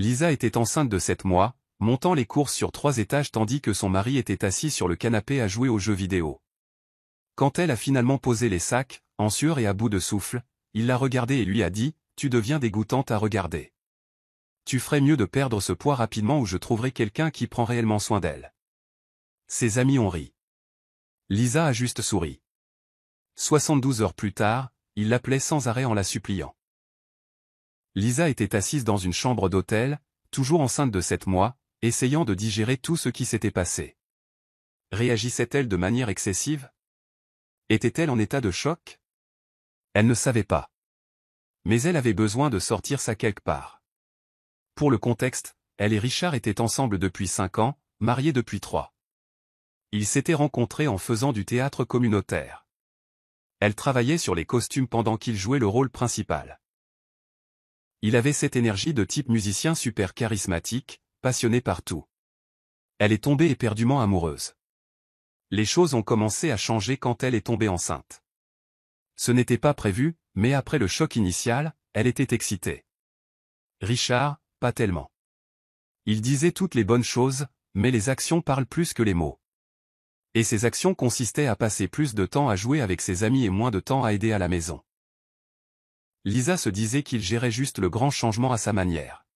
Lisa était enceinte de 7 mois, montant les courses sur 3 étages tandis que son mari était assis sur le canapé à jouer aux jeux vidéo. Quand elle a finalement posé les sacs, en sueur et à bout de souffle, il l'a regardée et lui a dit « Tu deviens dégoûtante à regarder. Tu ferais mieux de perdre ce poids rapidement ou je trouverai quelqu'un qui prend réellement soin d'elle. » Ses amis ont ri. Lisa a juste souri. 72 heures plus tard, il l'appelait sans arrêt en la suppliant. Lisa était assise dans une chambre d'hôtel, toujours enceinte de 7 mois, essayant de digérer tout ce qui s'était passé. Réagissait-elle de manière excessive? Était-elle en état de choc? Elle ne savait pas. Mais elle avait besoin de sortir ça quelque part. Pour le contexte, elle et Richard étaient ensemble depuis 5 ans, mariés depuis 3. Ils s'étaient rencontrés en faisant du théâtre communautaire. Elle travaillait sur les costumes pendant qu'il jouait le rôle principal. Il avait cette énergie de type musicien super charismatique, passionné par tout. Elle est tombée éperdument amoureuse. Les choses ont commencé à changer quand elle est tombée enceinte. Ce n'était pas prévu, mais après le choc initial, elle était excitée. Richard, pas tellement. Il disait toutes les bonnes choses, mais les actions parlent plus que les mots. Et ses actions consistaient à passer plus de temps à jouer avec ses amis et moins de temps à aider à la maison. Lisa se disait qu'il gérait juste le grand changement à sa manière.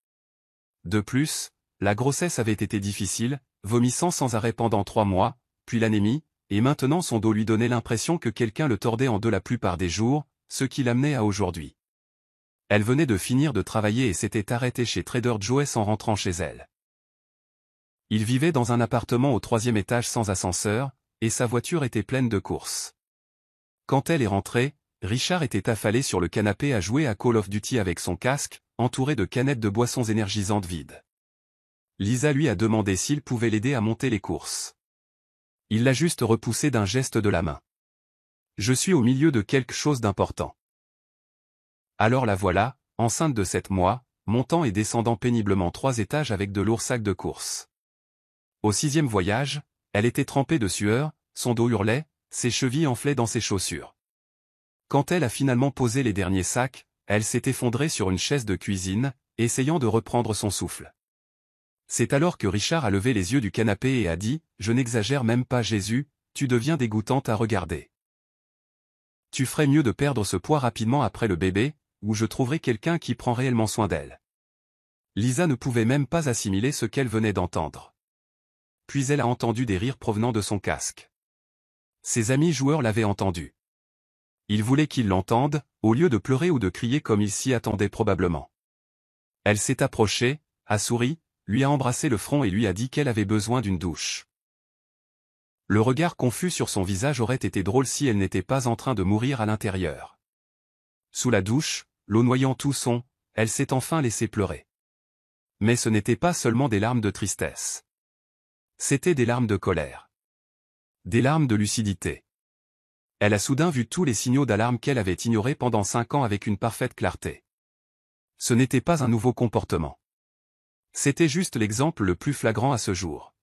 De plus, la grossesse avait été difficile, vomissant sans arrêt pendant 3 mois, puis l'anémie, et maintenant son dos lui donnait l'impression que quelqu'un le tordait en deux la plupart des jours, ce qui l'amenait à aujourd'hui. Elle venait de finir de travailler et s'était arrêtée chez Trader Joe's en rentrant chez elle. Il vivait dans un appartement au 3e étage sans ascenseur, et sa voiture était pleine de courses. Quand elle est rentrée, Richard était affalé sur le canapé à jouer à Call of Duty avec son casque, entouré de canettes de boissons énergisantes vides. Lisa lui a demandé s'il pouvait l'aider à monter les courses. Il l'a juste repoussé d'un geste de la main. « Je suis au milieu de quelque chose d'important. » Alors la voilà, enceinte de 7 mois, montant et descendant péniblement 3 étages avec de lourds sacs de courses. Au 6e voyage, elle était trempée de sueur, son dos hurlait, ses chevilles enflaient dans ses chaussures. Quand elle a finalement posé les derniers sacs, elle s'est effondrée sur une chaise de cuisine, essayant de reprendre son souffle. C'est alors que Richard a levé les yeux du canapé et a dit « Je n'exagère même pas Jésus, tu deviens dégoûtante à regarder. Tu ferais mieux de perdre ce poids rapidement après le bébé, ou je trouverai quelqu'un qui prend réellement soin d'elle. » Lisa ne pouvait même pas assimiler ce qu'elle venait d'entendre. Puis elle a entendu des rires provenant de son casque. Ses amis joueurs l'avaient entendu. Ils voulaient qu'ils l'entendent, au lieu de pleurer ou de crier comme ils s'y attendaient probablement. Elle s'est approchée, a souri, lui a embrassé le front et lui a dit qu'elle avait besoin d'une douche. Le regard confus sur son visage aurait été drôle si elle n'était pas en train de mourir à l'intérieur. Sous la douche, l'eau noyant tout son, elle s'est enfin laissée pleurer. Mais ce n'était pas seulement des larmes de tristesse. C'étaient des larmes de colère. Des larmes de lucidité. Elle a soudain vu tous les signaux d'alarme qu'elle avait ignorés pendant 5 ans avec une parfaite clarté. Ce n'était pas un nouveau comportement. C'était juste l'exemple le plus flagrant à ce jour.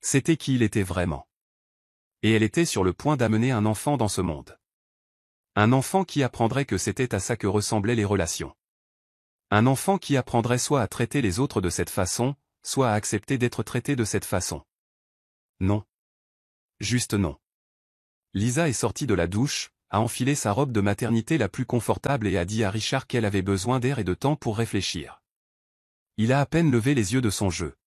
C'était qui il était vraiment. Et elle était sur le point d'amener un enfant dans ce monde. Un enfant qui apprendrait que c'était à ça que ressemblaient les relations. Un enfant qui apprendrait soit à traiter les autres de cette façon, soit à accepter d'être traité de cette façon. Non. Juste non. Lisa est sortie de la douche, a enfilé sa robe de maternité la plus confortable et a dit à Richard qu'elle avait besoin d'air et de temps pour réfléchir. Il a à peine levé les yeux de son jeu.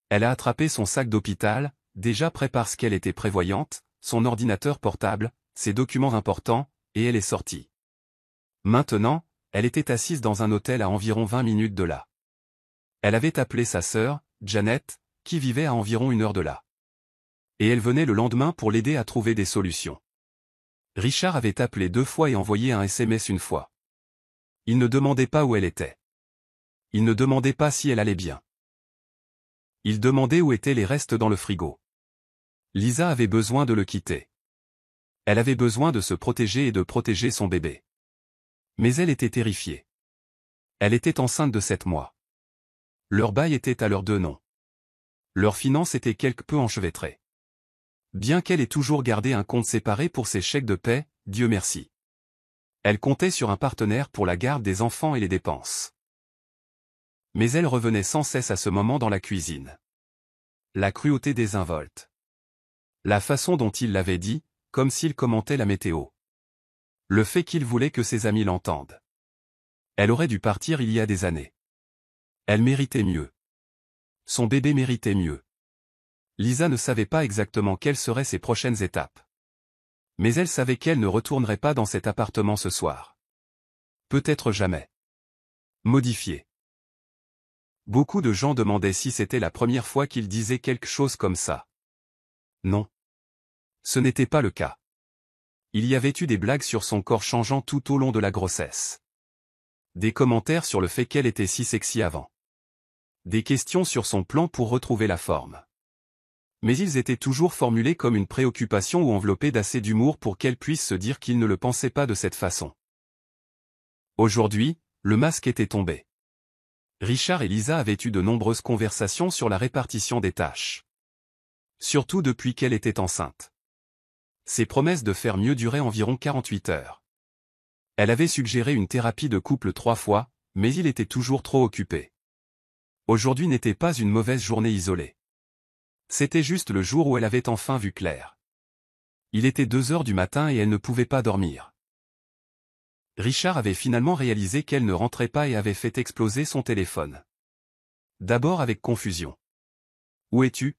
Elle a attrapé son sac d'hôpital, déjà prêt parce qu'elle était prévoyante, son ordinateur portable, ses documents importants, et elle est sortie. Maintenant, elle était assise dans un hôtel à environ 20 minutes de là. Elle avait appelé sa sœur, Janet, qui vivait à environ 1 heure de là. Et elle venait le lendemain pour l'aider à trouver des solutions. Richard avait appelé 2 fois et envoyé un SMS 1 fois. Il ne demandait pas où elle était. Il ne demandait pas si elle allait bien. Il demandait où étaient les restes dans le frigo. Lisa avait besoin de le quitter. Elle avait besoin de se protéger et de protéger son bébé. Mais elle était terrifiée. Elle était enceinte de 7 mois. Leur bail était à leurs 2 noms. Leurs finances étaient quelque peu enchevêtrées. Bien qu'elle ait toujours gardé un compte séparé pour ses chèques de paie, Dieu merci. Elle comptait sur un partenaire pour la garde des enfants et les dépenses. Mais elle revenait sans cesse à ce moment dans la cuisine. La cruauté désinvolte. La façon dont il l'avait dit, comme s'il commentait la météo. Le fait qu'il voulait que ses amis l'entendent. Elle aurait dû partir il y a des années. Elle méritait mieux. Son bébé méritait mieux. Lisa ne savait pas exactement quelles seraient ses prochaines étapes. Mais elle savait qu'elle ne retournerait pas dans cet appartement ce soir. Peut-être jamais. Modifié. Beaucoup de gens demandaient si c'était la première fois qu'il disait quelque chose comme ça. Non. Ce n'était pas le cas. Il y avait eu des blagues sur son corps changeant tout au long de la grossesse. Des commentaires sur le fait qu'elle était si sexy avant. Des questions sur son plan pour retrouver la forme. Mais ils étaient toujours formulés comme une préoccupation ou enveloppés d'assez d'humour pour qu'elle puisse se dire qu'il ne le pensait pas de cette façon. Aujourd'hui, le masque était tombé. Richard et Lisa avaient eu de nombreuses conversations sur la répartition des tâches. Surtout depuis qu'elle était enceinte. Ses promesses de faire mieux duraient environ 48 heures. Elle avait suggéré une thérapie de couple 3 fois, mais il était toujours trop occupé. Aujourd'hui n'était pas une mauvaise journée isolée. C'était juste le jour où elle avait enfin vu clair. Il était 2 heures du matin et elle ne pouvait pas dormir. Richard avait finalement réalisé qu'elle ne rentrait pas et avait fait exploser son téléphone. D'abord avec confusion. « Où es-tu »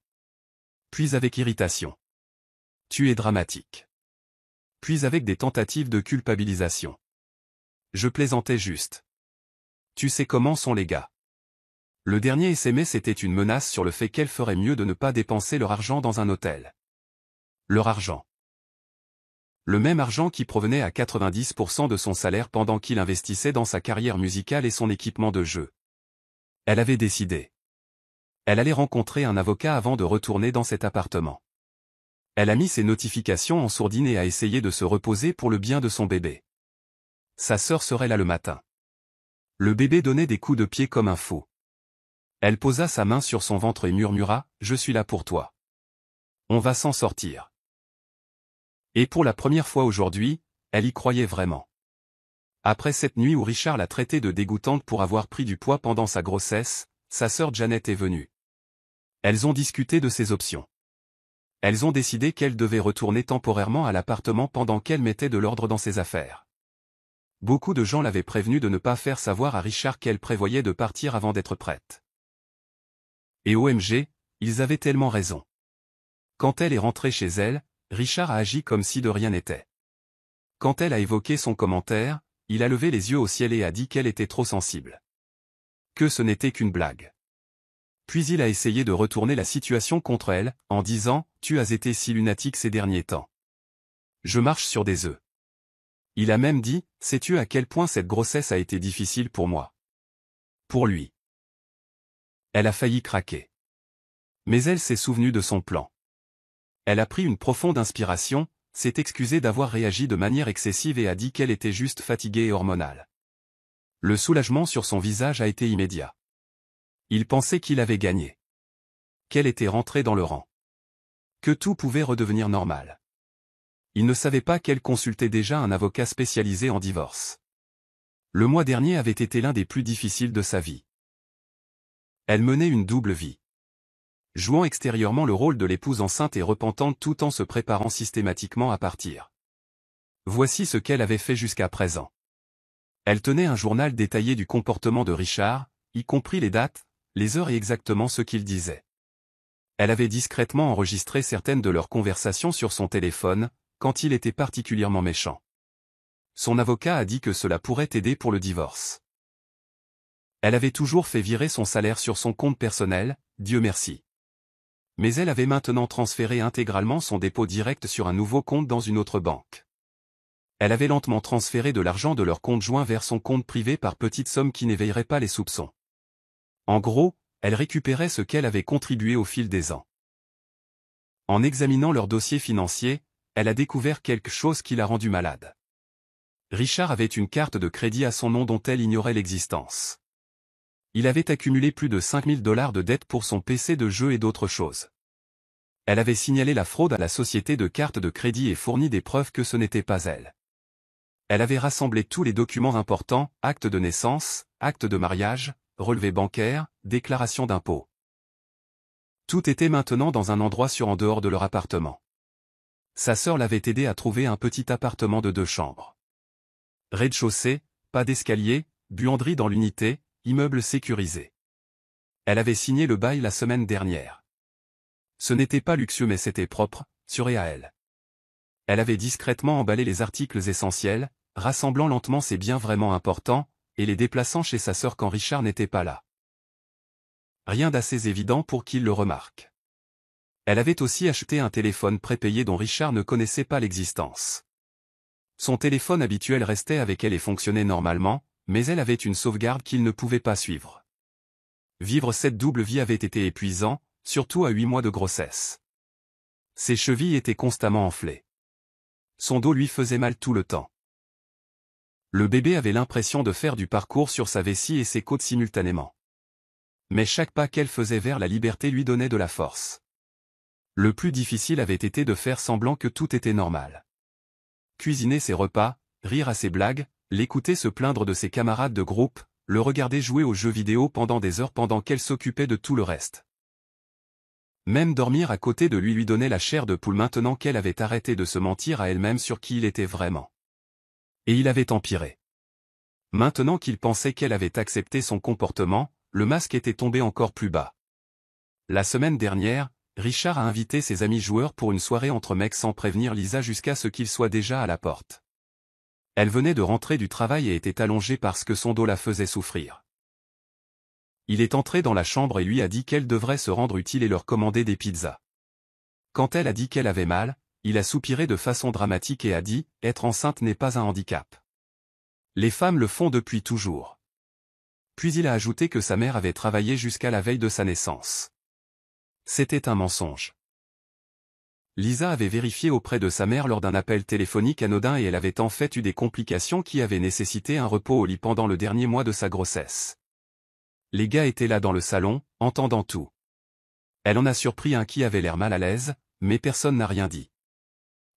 Puis avec irritation. « Tu es dramatique. » Puis avec des tentatives de culpabilisation. « Je plaisantais juste. Tu sais comment sont les gars. » Le dernier SMS était une menace sur le fait qu'elle ferait mieux de ne pas dépenser leur argent dans un hôtel. Leur argent. Le même argent qui provenait à 90% de son salaire pendant qu'il investissait dans sa carrière musicale et son équipement de jeu. Elle avait décidé. Elle allait rencontrer un avocat avant de retourner dans cet appartement. Elle a mis ses notifications en sourdine et a essayé de se reposer pour le bien de son bébé. Sa sœur serait là le matin. Le bébé donnait des coups de pied comme un fou. Elle posa sa main sur son ventre et murmura « Je suis là pour toi. On va s'en sortir. » Et pour la première fois aujourd'hui, elle y croyait vraiment. Après cette nuit où Richard l'a traitée de dégoûtante pour avoir pris du poids pendant sa grossesse, sa sœur Janet est venue. Elles ont discuté de ses options. Elles ont décidé qu'elle devait retourner temporairement à l'appartement pendant qu'elle mettait de l'ordre dans ses affaires. Beaucoup de gens l'avaient prévenue de ne pas faire savoir à Richard qu'elle prévoyait de partir avant d'être prête. Et OMG, ils avaient tellement raison. Quand elle est rentrée chez elle, Richard a agi comme si de rien n'était. Quand elle a évoqué son commentaire, il a levé les yeux au ciel et a dit qu'elle était trop sensible. Que ce n'était qu'une blague. Puis il a essayé de retourner la situation contre elle, en disant « Tu as été si lunatique ces derniers temps. Je marche sur des œufs. » Il a même dit « Sais-tu à quel point cette grossesse a été difficile pour moi ?» Pour lui. Elle a failli craquer. Mais elle s'est souvenue de son plan. Elle a pris une profonde inspiration, s'est excusée d'avoir réagi de manière excessive et a dit qu'elle était juste fatiguée et hormonale. Le soulagement sur son visage a été immédiat. Il pensait qu'il avait gagné. Qu'elle était rentrée dans le rang. Que tout pouvait redevenir normal. Il ne savait pas qu'elle consultait déjà un avocat spécialisé en divorce. Le mois dernier avait été l'un des plus difficiles de sa vie. Elle menait une double vie. Jouant extérieurement le rôle de l'épouse enceinte et repentante tout en se préparant systématiquement à partir. Voici ce qu'elle avait fait jusqu'à présent. Elle tenait un journal détaillé du comportement de Richard, y compris les dates, les heures et exactement ce qu'il disait. Elle avait discrètement enregistré certaines de leurs conversations sur son téléphone, quand il était particulièrement méchant. Son avocat a dit que cela pourrait aider pour le divorce. Elle avait toujours fait virer son salaire sur son compte personnel, Dieu merci. Mais elle avait maintenant transféré intégralement son dépôt direct sur un nouveau compte dans une autre banque. Elle avait lentement transféré de l'argent de leur compte joint vers son compte privé par petites sommes qui n'éveilleraient pas les soupçons. En gros, elle récupérait ce qu'elle avait contribué au fil des ans. En examinant leur dossier financier, elle a découvert quelque chose qui l'a rendue malade. Richard avait une carte de crédit à son nom dont elle ignorait l'existence. Il avait accumulé plus de 5 000 $ de dettes pour son PC de jeu et d'autres choses. Elle avait signalé la fraude à la société de cartes de crédit et fourni des preuves que ce n'était pas elle. Elle avait rassemblé tous les documents importants, actes de naissance, actes de mariage, relevé bancaire, déclaration d'impôt. Tout était maintenant dans un endroit sûr en dehors de leur appartement. Sa sœur l'avait aidé à trouver un petit appartement de 2 chambres. Rez-de-chaussée, pas d'escalier, buanderie dans l'unité, immeuble sécurisé. Elle avait signé le bail la semaine dernière. Ce n'était pas luxueux mais c'était propre, sûr et à elle. Elle avait discrètement emballé les articles essentiels, rassemblant lentement ses biens vraiment importants, et les déplaçant chez sa sœur quand Richard n'était pas là. Rien d'assez évident pour qu'il le remarque. Elle avait aussi acheté un téléphone prépayé dont Richard ne connaissait pas l'existence. Son téléphone habituel restait avec elle et fonctionnait normalement, mais elle avait une sauvegarde qu'il ne pouvait pas suivre. Vivre cette double vie avait été épuisant, surtout à 8 mois de grossesse. Ses chevilles étaient constamment enflées. Son dos lui faisait mal tout le temps. Le bébé avait l'impression de faire du parcours sur sa vessie et ses côtes simultanément. Mais chaque pas qu'elle faisait vers la liberté lui donnait de la force. Le plus difficile avait été de faire semblant que tout était normal. Cuisiner ses repas, rire à ses blagues, l'écouter se plaindre de ses camarades de groupe, le regarder jouer aux jeux vidéo pendant des heures pendant qu'elle s'occupait de tout le reste. Même dormir à côté de lui donnait la chair de poule maintenant qu'elle avait arrêté de se mentir à elle-même sur qui il était vraiment. Et il avait empiré. Maintenant qu'il pensait qu'elle avait accepté son comportement, le masque était tombé encore plus bas. La semaine dernière, Richard a invité ses amis joueurs pour une soirée entre mecs sans prévenir Lisa jusqu'à ce qu'il soit déjà à la porte. Elle venait de rentrer du travail et était allongée parce que son dos la faisait souffrir. Il est entré dans la chambre et lui a dit qu'elle devrait se rendre utile et leur commander des pizzas. Quand elle a dit qu'elle avait mal, il a soupiré de façon dramatique et a dit « Être enceinte n'est pas un handicap. Les femmes le font depuis toujours. » Puis il a ajouté que sa mère avait travaillé jusqu'à la veille de sa naissance. C'était un mensonge. Lisa avait vérifié auprès de sa mère lors d'un appel téléphonique anodin et elle avait en fait eu des complications qui avaient nécessité un repos au lit pendant le dernier mois de sa grossesse. Les gars étaient là dans le salon, entendant tout. Elle en a surpris un qui avait l'air mal à l'aise, mais personne n'a rien dit.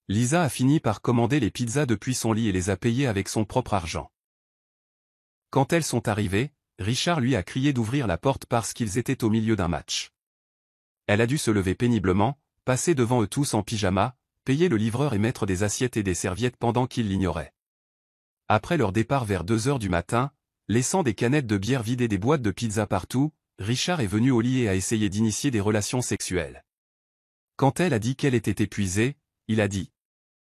Lisa a fini par commander les pizzas depuis son lit et les a payées avec son propre argent. Quand elles sont arrivées, Richard lui a crié d'ouvrir la porte parce qu'ils étaient au milieu d'un match. Elle a dû se lever péniblement, passer devant eux tous en pyjama, payer le livreur et mettre des assiettes et des serviettes pendant qu'ils l'ignoraient. Après leur départ vers 2 heures du matin, laissant des canettes de bière vides et des boîtes de pizza partout, Richard est venu au lit et a essayé d'initier des relations sexuelles. Quand elle a dit qu'elle était épuisée, il a dit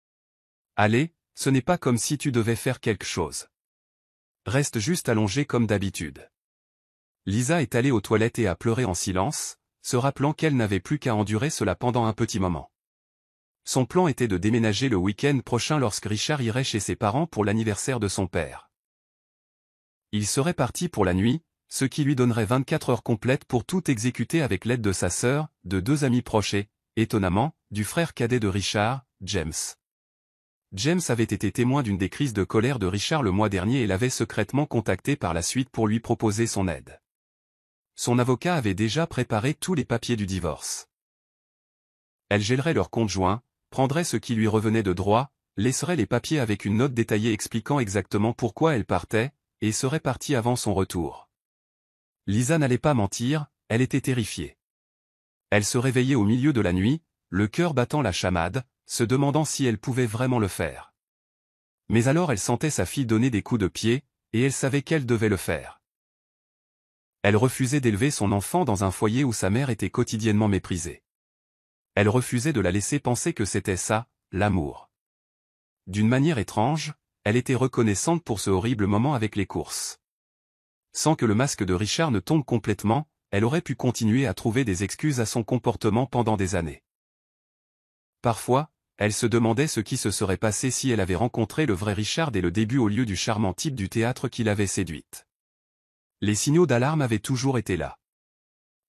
« Allez, ce n'est pas comme si tu devais faire quelque chose. Reste juste allongé comme d'habitude. » Lisa est allée aux toilettes et a pleuré en silence, se rappelant qu'elle n'avait plus qu'à endurer cela pendant un petit moment. Son plan était de déménager le week-end prochain lorsque Richard irait chez ses parents pour l'anniversaire de son père. Il serait parti pour la nuit, ce qui lui donnerait 24 heures complètes pour tout exécuter avec l'aide de sa sœur, de 2 amis proches et, étonnamment, du frère cadet de Richard, James. James avait été témoin d'une des crises de colère de Richard le mois dernier et l'avait secrètement contacté par la suite pour lui proposer son aide. Son avocat avait déjà préparé tous les papiers du divorce. Elle gèlerait leur compte joint, prendrait ce qui lui revenait de droit, laisserait les papiers avec une note détaillée expliquant exactement pourquoi elle partait, et serait partie avant son retour. Lisa n'allait pas mentir, elle était terrifiée. Elle se réveillait au milieu de la nuit, le cœur battant la chamade, se demandant si elle pouvait vraiment le faire. Mais alors elle sentait sa fille donner des coups de pied, et elle savait qu'elle devait le faire. Elle refusait d'élever son enfant dans un foyer où sa mère était quotidiennement méprisée. Elle refusait de la laisser penser que c'était ça, l'amour. D'une manière étrange, elle était reconnaissante pour ce horrible moment avec les courses. Sans que le masque de Richard ne tombe complètement, elle aurait pu continuer à trouver des excuses à son comportement pendant des années. Parfois, elle se demandait ce qui se serait passé si elle avait rencontré le vrai Richard dès le début au lieu du charmant type du théâtre qui l'avait séduite. Les signaux d'alarme avaient toujours été là.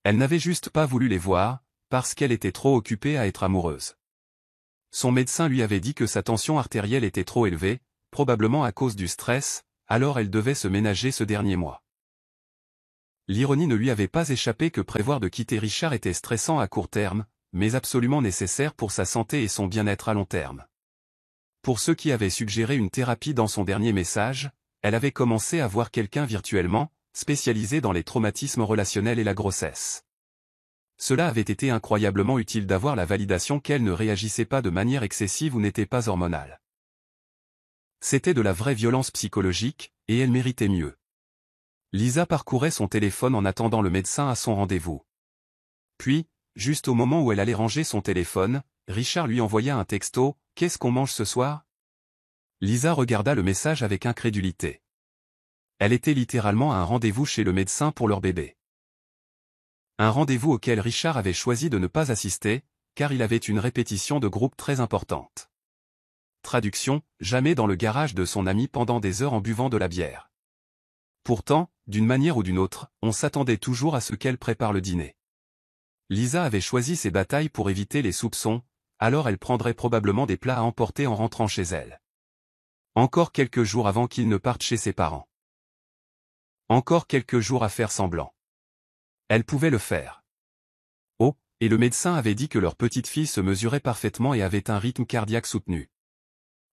Elle n'avait juste pas voulu les voir, parce qu'elle était trop occupée à être amoureuse. Son médecin lui avait dit que sa tension artérielle était trop élevée, probablement à cause du stress, alors elle devait se ménager ce dernier mois. L'ironie ne lui avait pas échappé que prévoir de quitter Richard était stressant à court terme, mais absolument nécessaire pour sa santé et son bien-être à long terme. Pour ceux qui avaient suggéré une thérapie dans son dernier message, elle avait commencé à voir quelqu'un virtuellement, spécialisée dans les traumatismes relationnels et la grossesse. Cela avait été incroyablement utile d'avoir la validation qu'elle ne réagissait pas de manière excessive ou n'était pas hormonale. C'était de la vraie violence psychologique, et elle méritait mieux. Lisa parcourait son téléphone en attendant le médecin à son rendez-vous. Puis, juste au moment où elle allait ranger son téléphone, Richard lui envoya un texto « Qu'est-ce qu'on mange ce soir ?» Lisa regarda le message avec incrédulité. Elle était littéralement à un rendez-vous chez le médecin pour leur bébé. Un rendez-vous auquel Richard avait choisi de ne pas assister, car il avait une répétition de groupe très importante. Traduction, jamais dans le garage de son ami pendant des heures en buvant de la bière. Pourtant, d'une manière ou d'une autre, on s'attendait toujours à ce qu'elle prépare le dîner. Lisa avait choisi ses batailles pour éviter les soupçons, alors elle prendrait probablement des plats à emporter en rentrant chez elle. Encore quelques jours avant qu'il ne parte chez ses parents. Encore quelques jours à faire semblant. Elle pouvait le faire. Oh, et le médecin avait dit que leur petite fille se mesurait parfaitement et avait un rythme cardiaque soutenu.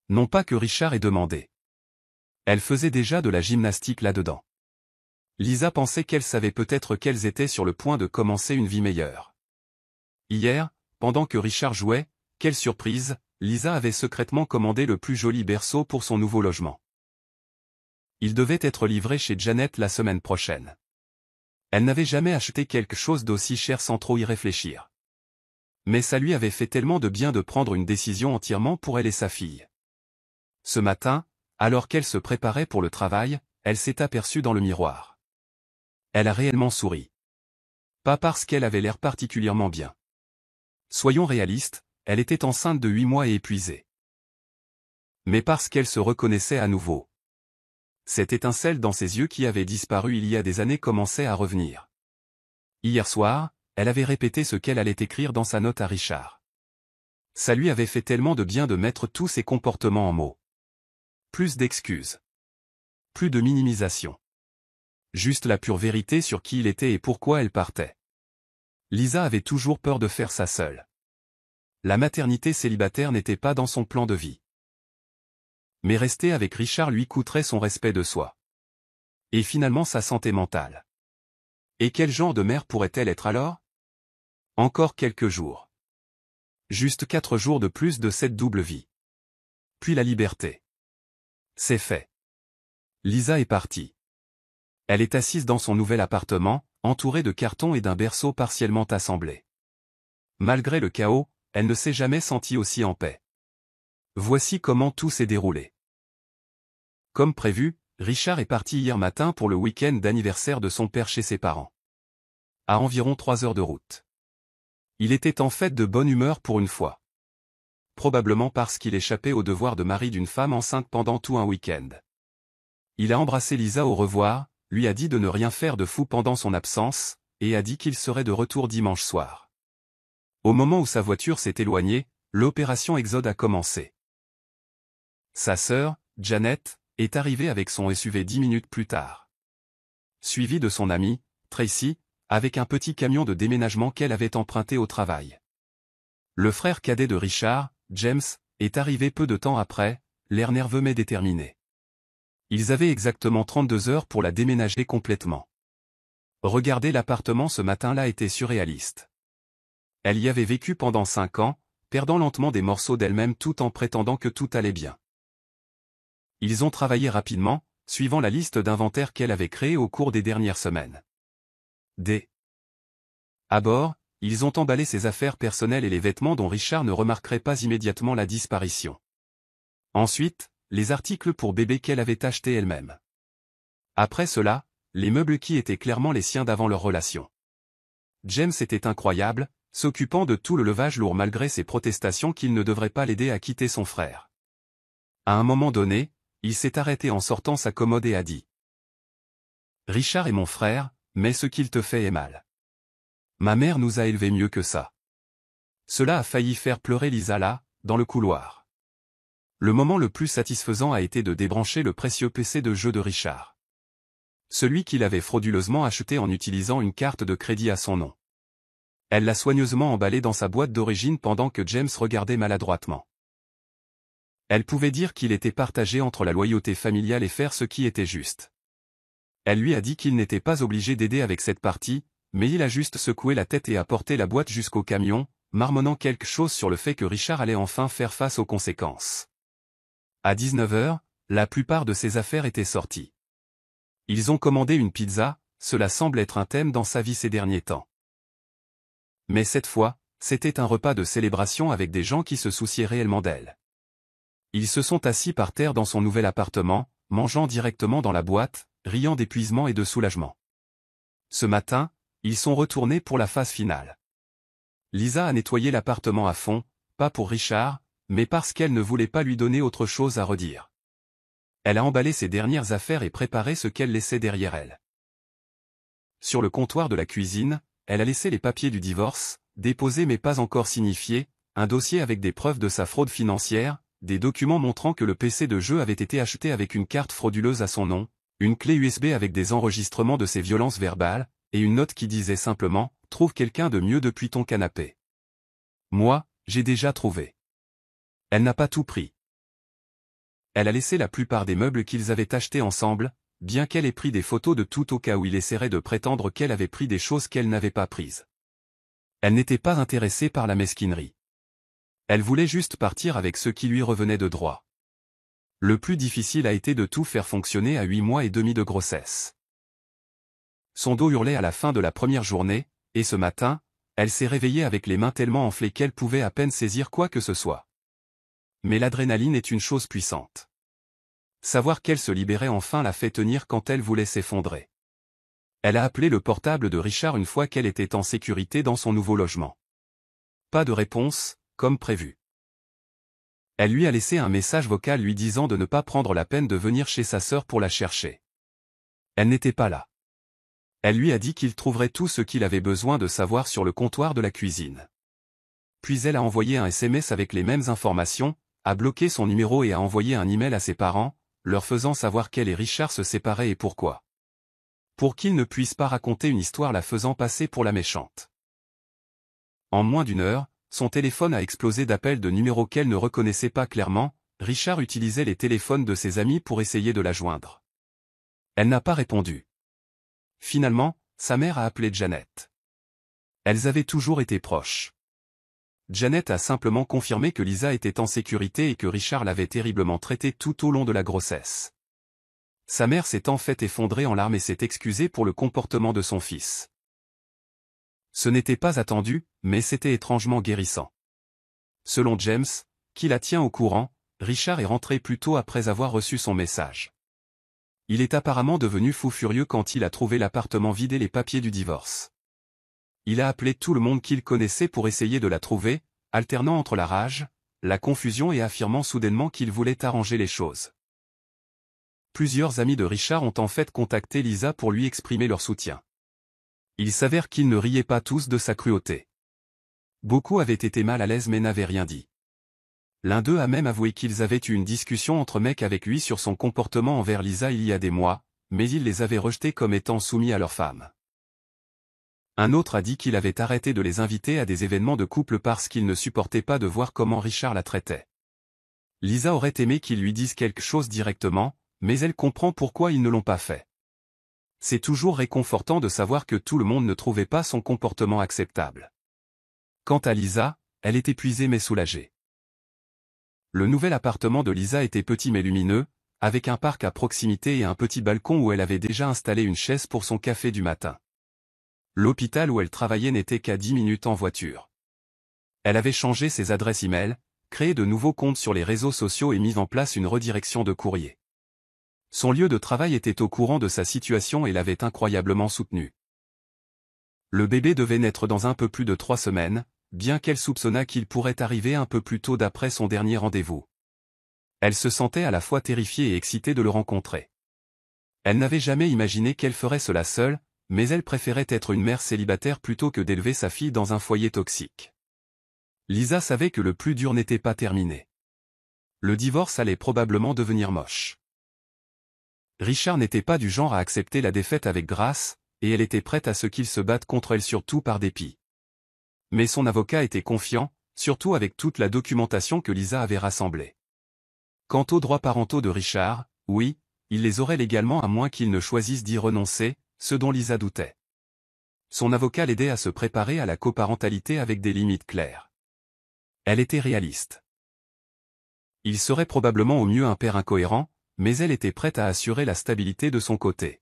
Non pas que Richard ait demandé. Elle faisait déjà de la gymnastique là-dedans. Lisa pensait qu'elle savait peut-être qu'elles étaient sur le point de commencer une vie meilleure. Hier, pendant que Richard jouait, quelle surprise, Lisa avait secrètement commandé le plus joli berceau pour son nouveau logement. Il devait être livré chez Janet la semaine prochaine. Elle n'avait jamais acheté quelque chose d'aussi cher sans trop y réfléchir. Mais ça lui avait fait tellement de bien de prendre une décision entièrement pour elle et sa fille. Ce matin, alors qu'elle se préparait pour le travail, elle s'est aperçue dans le miroir. Elle a réellement souri. Pas parce qu'elle avait l'air particulièrement bien. Soyons réalistes, elle était enceinte de 8 mois et épuisée. Mais parce qu'elle se reconnaissait à nouveau. Cette étincelle dans ses yeux qui avait disparu il y a des années commençait à revenir. Hier soir, elle avait répété ce qu'elle allait écrire dans sa note à Richard. Ça lui avait fait tellement de bien de mettre tous ses comportements en mots. Plus d'excuses. Plus de minimisation. Juste la pure vérité sur qui il était et pourquoi elle partait. Lisa avait toujours peur de faire ça seule. La maternité célibataire n'était pas dans son plan de vie. Mais rester avec Richard lui coûterait son respect de soi. Et finalement sa santé mentale. Et quel genre de mère pourrait-elle être alors? Encore quelques jours. Juste 4 jours de plus de cette double vie. Puis la liberté. C'est fait. Lisa est partie. Elle est assise dans son nouvel appartement, entourée de cartons et d'un berceau partiellement assemblé. Malgré le chaos, elle ne s'est jamais sentie aussi en paix. Voici comment tout s'est déroulé. Comme prévu, Richard est parti hier matin pour le week-end d'anniversaire de son père chez ses parents. À environ 3 heures de route. Il était en fait de bonne humeur pour une fois. Probablement parce qu'il échappait au devoir de mari d'une femme enceinte pendant tout un week-end. Il a embrassé Lisa au revoir, lui a dit de ne rien faire de fou pendant son absence, et a dit qu'il serait de retour dimanche soir. Au moment où sa voiture s'est éloignée, l'opération Exode a commencé. Sa sœur, Janet, est arrivée avec son SUV 10 minutes plus tard. Suivie de son amie, Tracy, avec un petit camion de déménagement qu'elle avait emprunté au travail. Le frère cadet de Richard, James, est arrivé peu de temps après, l'air nerveux mais déterminé. Ils avaient exactement 32 heures pour la déménager complètement. Regarder l'appartement ce matin-là était surréaliste. Elle y avait vécu pendant 5 ans, perdant lentement des morceaux d'elle-même tout en prétendant que tout allait bien. Ils ont travaillé rapidement, suivant la liste d'inventaire qu'elle avait créée au cours des dernières semaines. À bord, ils ont emballé ses affaires personnelles et les vêtements dont Richard ne remarquerait pas immédiatement la disparition. Ensuite, les articles pour bébé qu'elle avait achetés elle-même. Après cela, les meubles qui étaient clairement les siens d'avant leur relation. James était incroyable, s'occupant de tout le levage lourd malgré ses protestations qu'il ne devrait pas l'aider à quitter son frère. À un moment donné, il s'est arrêté en sortant sa commode et a dit « Richard est mon frère, mais ce qu'il te fait est mal. Ma mère nous a élevés mieux que ça. » Cela a failli faire pleurer Lisa là, dans le couloir. Le moment le plus satisfaisant a été de débrancher le précieux PC de jeu de Richard. Celui qu'il avait frauduleusement acheté en utilisant une carte de crédit à son nom. Elle l'a soigneusement emballé dans sa boîte d'origine pendant que James regardait maladroitement. Elle pouvait dire qu'il était partagé entre la loyauté familiale et faire ce qui était juste. Elle lui a dit qu'il n'était pas obligé d'aider avec cette partie, mais il a juste secoué la tête et a porté la boîte jusqu'au camion, marmonnant quelque chose sur le fait que Richard allait enfin faire face aux conséquences. À 19h, la plupart de ses affaires étaient sorties. Ils ont commandé une pizza, cela semble être un thème dans sa vie ces derniers temps. Mais cette fois, c'était un repas de célébration avec des gens qui se souciaient réellement d'elle. Ils se sont assis par terre dans son nouvel appartement, mangeant directement dans la boîte, riant d'épuisement et de soulagement. Ce matin, ils sont retournés pour la phase finale. Lisa a nettoyé l'appartement à fond, pas pour Richard, mais parce qu'elle ne voulait pas lui donner autre chose à redire. Elle a emballé ses dernières affaires et préparé ce qu'elle laissait derrière elle. Sur le comptoir de la cuisine, elle a laissé les papiers du divorce, déposés mais pas encore signifiés, un dossier avec des preuves de sa fraude financière, des documents montrant que le PC de jeu avait été acheté avec une carte frauduleuse à son nom, une clé USB avec des enregistrements de ses violences verbales, et une note qui disait simplement « Trouve quelqu'un de mieux depuis ton canapé. » Moi, j'ai déjà trouvé. Elle n'a pas tout pris. Elle a laissé la plupart des meubles qu'ils avaient achetés ensemble, bien qu'elle ait pris des photos de tout au cas où il essaierait de prétendre qu'elle avait pris des choses qu'elle n'avait pas prises. Elle n'était pas intéressée par la mesquinerie. Elle voulait juste partir avec ce qui lui revenait de droit. Le plus difficile a été de tout faire fonctionner à 8 mois et demi de grossesse. Son dos hurlait à la fin de la première journée, et ce matin, elle s'est réveillée avec les mains tellement enflées qu'elle pouvait à peine saisir quoi que ce soit. Mais l'adrénaline est une chose puissante. Savoir qu'elle se libérait enfin la fait tenir quand elle voulait s'effondrer. Elle a appelé le portable de Richard une fois qu'elle était en sécurité dans son nouveau logement. Pas de réponse, comme prévu. Elle lui a laissé un message vocal lui disant de ne pas prendre la peine de venir chez sa sœur pour la chercher. Elle n'était pas là. Elle lui a dit qu'il trouverait tout ce qu'il avait besoin de savoir sur le comptoir de la cuisine. Puis elle a envoyé un SMS avec les mêmes informations, a bloqué son numéro et a envoyé un email à ses parents, leur faisant savoir qu'elle et Richard se séparaient et pourquoi. Pour qu'ils ne puissent pas raconter une histoire la faisant passer pour la méchante. En moins d'une heure, son téléphone a explosé d'appels de numéros qu'elle ne reconnaissait pas clairement. Richard utilisait les téléphones de ses amis pour essayer de la joindre. Elle n'a pas répondu. Finalement, sa mère a appelé Janet. Elles avaient toujours été proches. Janet a simplement confirmé que Lisa était en sécurité et que Richard l'avait terriblement traitée tout au long de la grossesse. Sa mère s'est en fait effondrée en larmes et s'est excusée pour le comportement de son fils. Ce n'était pas attendu, mais c'était étrangement guérissant. Selon James, qui la tient au courant, Richard est rentré plus tôt après avoir reçu son message. Il est apparemment devenu fou furieux quand il a trouvé l'appartement vide et les papiers du divorce. Il a appelé tout le monde qu'il connaissait pour essayer de la trouver, alternant entre la rage, la confusion et affirmant soudainement qu'il voulait arranger les choses. Plusieurs amis de Richard ont en fait contacté Lisa pour lui exprimer leur soutien. Il s'avère qu'ils ne riaient pas tous de sa cruauté. Beaucoup avaient été mal à l'aise mais n'avaient rien dit. L'un d'eux a même avoué qu'ils avaient eu une discussion entre mecs avec lui sur son comportement envers Lisa il y a des mois, mais il les avait rejetés comme étant soumis à leur femme. Un autre a dit qu'il avait arrêté de les inviter à des événements de couple parce qu'il ne supportait pas de voir comment Richard la traitait. Lisa aurait aimé qu'ils lui disent quelque chose directement, mais elle comprend pourquoi ils ne l'ont pas fait. C'est toujours réconfortant de savoir que tout le monde ne trouvait pas son comportement acceptable. Quant à Lisa, elle est épuisée mais soulagée. Le nouvel appartement de Lisa était petit mais lumineux, avec un parc à proximité et un petit balcon où elle avait déjà installé une chaise pour son café du matin. L'hôpital où elle travaillait n'était qu'à 10 minutes en voiture. Elle avait changé ses adresses e-mail, créé de nouveaux comptes sur les réseaux sociaux et mis en place une redirection de courrier. Son lieu de travail était au courant de sa situation et l'avait incroyablement soutenue. Le bébé devait naître dans un peu plus de 3 semaines, bien qu'elle soupçonnât qu'il pourrait arriver un peu plus tôt d'après son dernier rendez-vous. Elle se sentait à la fois terrifiée et excitée de le rencontrer. Elle n'avait jamais imaginé qu'elle ferait cela seule, mais elle préférait être une mère célibataire plutôt que d'élever sa fille dans un foyer toxique. Lisa savait que le plus dur n'était pas terminé. Le divorce allait probablement devenir moche. Richard n'était pas du genre à accepter la défaite avec grâce, et elle était prête à ce qu'il se batte contre elle surtout par dépit. Mais son avocat était confiant, surtout avec toute la documentation que Lisa avait rassemblée. Quant aux droits parentaux de Richard, oui, il les aurait légalement à moins qu'il ne choisisse d'y renoncer, ce dont Lisa doutait. Son avocat l'aidait à se préparer à la coparentalité avec des limites claires. Elle était réaliste. Il serait probablement au mieux un père incohérent, mais elle était prête à assurer la stabilité de son côté.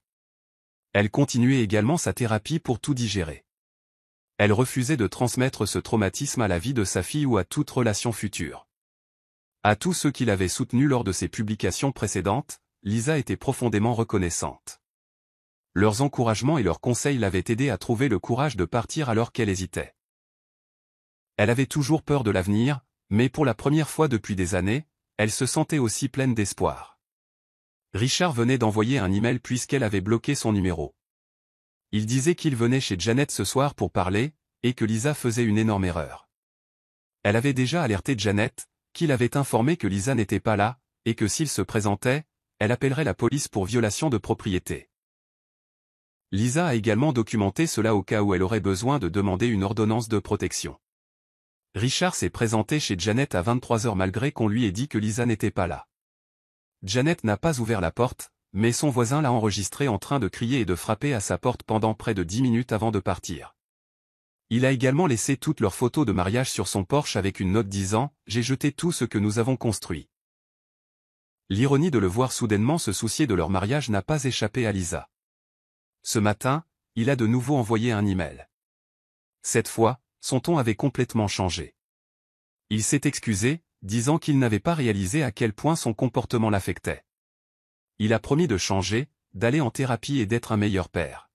Elle continuait également sa thérapie pour tout digérer. Elle refusait de transmettre ce traumatisme à la vie de sa fille ou à toute relation future. À tous ceux qui l'avaient soutenue lors de ses publications précédentes, Lisa était profondément reconnaissante. Leurs encouragements et leurs conseils l'avaient aidée à trouver le courage de partir alors qu'elle hésitait. Elle avait toujours peur de l'avenir, mais pour la première fois depuis des années, elle se sentait aussi pleine d'espoir. Richard venait d'envoyer un email puisqu'elle avait bloqué son numéro. Il disait qu'il venait chez Janet ce soir pour parler, et que Lisa faisait une énorme erreur. Elle avait déjà alerté Janet, qui l'avait informé que Lisa n'était pas là, et que s'il se présentait, elle appellerait la police pour violation de propriété. Lisa a également documenté cela au cas où elle aurait besoin de demander une ordonnance de protection. Richard s'est présenté chez Janet à 23h malgré qu'on lui ait dit que Lisa n'était pas là. Janet n'a pas ouvert la porte, mais son voisin l'a enregistré en train de crier et de frapper à sa porte pendant près de 10 minutes avant de partir. Il a également laissé toutes leurs photos de mariage sur son porche avec une note disant « J'ai jeté tout ce que nous avons construit ». L'ironie de le voir soudainement se soucier de leur mariage n'a pas échappé à Lisa. Ce matin, il a de nouveau envoyé un email. Cette fois, son ton avait complètement changé. Il s'est excusé, disant qu'il n'avait pas réalisé à quel point son comportement l'affectait. Il a promis de changer, d'aller en thérapie et d'être un meilleur père.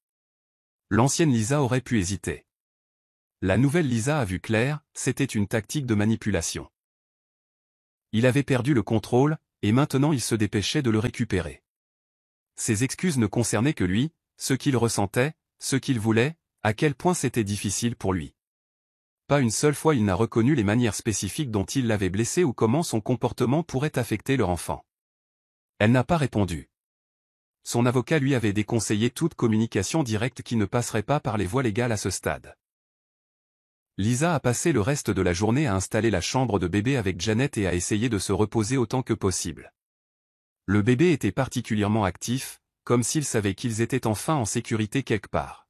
L'ancienne Lisa aurait pu hésiter. La nouvelle Lisa a vu clair, c'était une tactique de manipulation. Il avait perdu le contrôle, et maintenant il se dépêchait de le récupérer. Ses excuses ne concernaient que lui, ce qu'il ressentait, ce qu'il voulait, à quel point c'était difficile pour lui. Pas une seule fois il n'a reconnu les manières spécifiques dont il l'avait blessé ou comment son comportement pourrait affecter leur enfant. Elle n'a pas répondu. Son avocat lui avait déconseillé toute communication directe qui ne passerait pas par les voies légales à ce stade. Lisa a passé le reste de la journée à installer la chambre de bébé avec Janet et à essayer de se reposer autant que possible. Le bébé était particulièrement actif, comme s'il savait qu'ils étaient enfin en sécurité quelque part.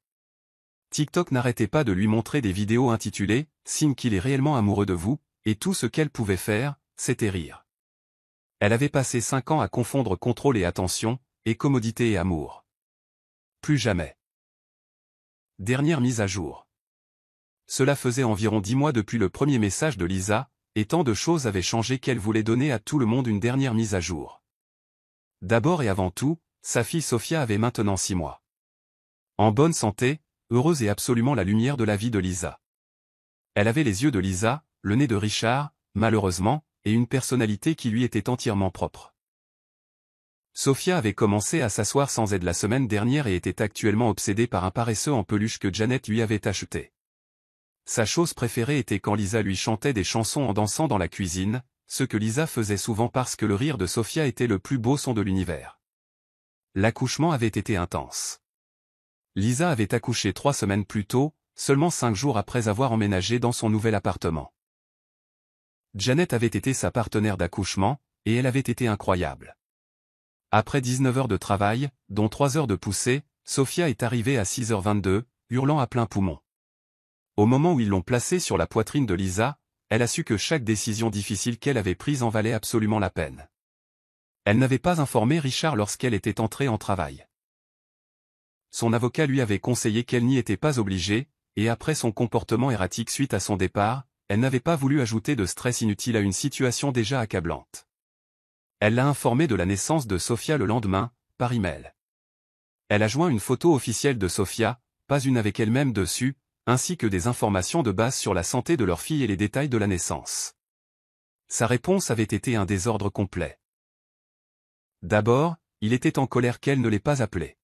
TikTok n'arrêtait pas de lui montrer des vidéos intitulées « Signe qu'il est réellement amoureux de vous », et tout ce qu'elle pouvait faire, c'était rire. Elle avait passé 5 ans à confondre contrôle et attention, et commodité et amour. Plus jamais. Dernière mise à jour. Cela faisait environ 10 mois depuis le premier message de Lisa, et tant de choses avaient changé qu'elle voulait donner à tout le monde une dernière mise à jour. D'abord et avant tout, sa fille Sophia avait maintenant 6 mois. En bonne santé, heureuse et absolument la lumière de la vie de Lisa. Elle avait les yeux de Lisa, le nez de Richard, malheureusement, et une personnalité qui lui était entièrement propre. Sophia avait commencé à s'asseoir sans aide la semaine dernière et était actuellement obsédée par un paresseux en peluche que Janet lui avait acheté. Sa chose préférée était quand Lisa lui chantait des chansons en dansant dans la cuisine, ce que Lisa faisait souvent parce que le rire de Sophia était le plus beau son de l'univers. L'accouchement avait été intense. Lisa avait accouché 3 semaines plus tôt, seulement 5 jours après avoir emménagé dans son nouvel appartement. Janet avait été sa partenaire d'accouchement, et elle avait été incroyable. Après 19 heures de travail, dont 3 heures de poussée, Sophia est arrivée à 6h22, hurlant à plein poumon. Au moment où ils l'ont placée sur la poitrine de Lisa, elle a su que chaque décision difficile qu'elle avait prise en valait absolument la peine. Elle n'avait pas informé Richard lorsqu'elle était entrée en travail. Son avocat lui avait conseillé qu'elle n'y était pas obligée, et après son comportement erratique suite à son départ, elle n'avait pas voulu ajouter de stress inutile à une situation déjà accablante. Elle l'a informé de la naissance de Sophia le lendemain, par email. Elle a joint une photo officielle de Sophia, pas une avec elle-même dessus, ainsi que des informations de base sur la santé de leur fille et les détails de la naissance. Sa réponse avait été un désordre complet. D'abord, il était en colère qu'elle ne l'ait pas appelé.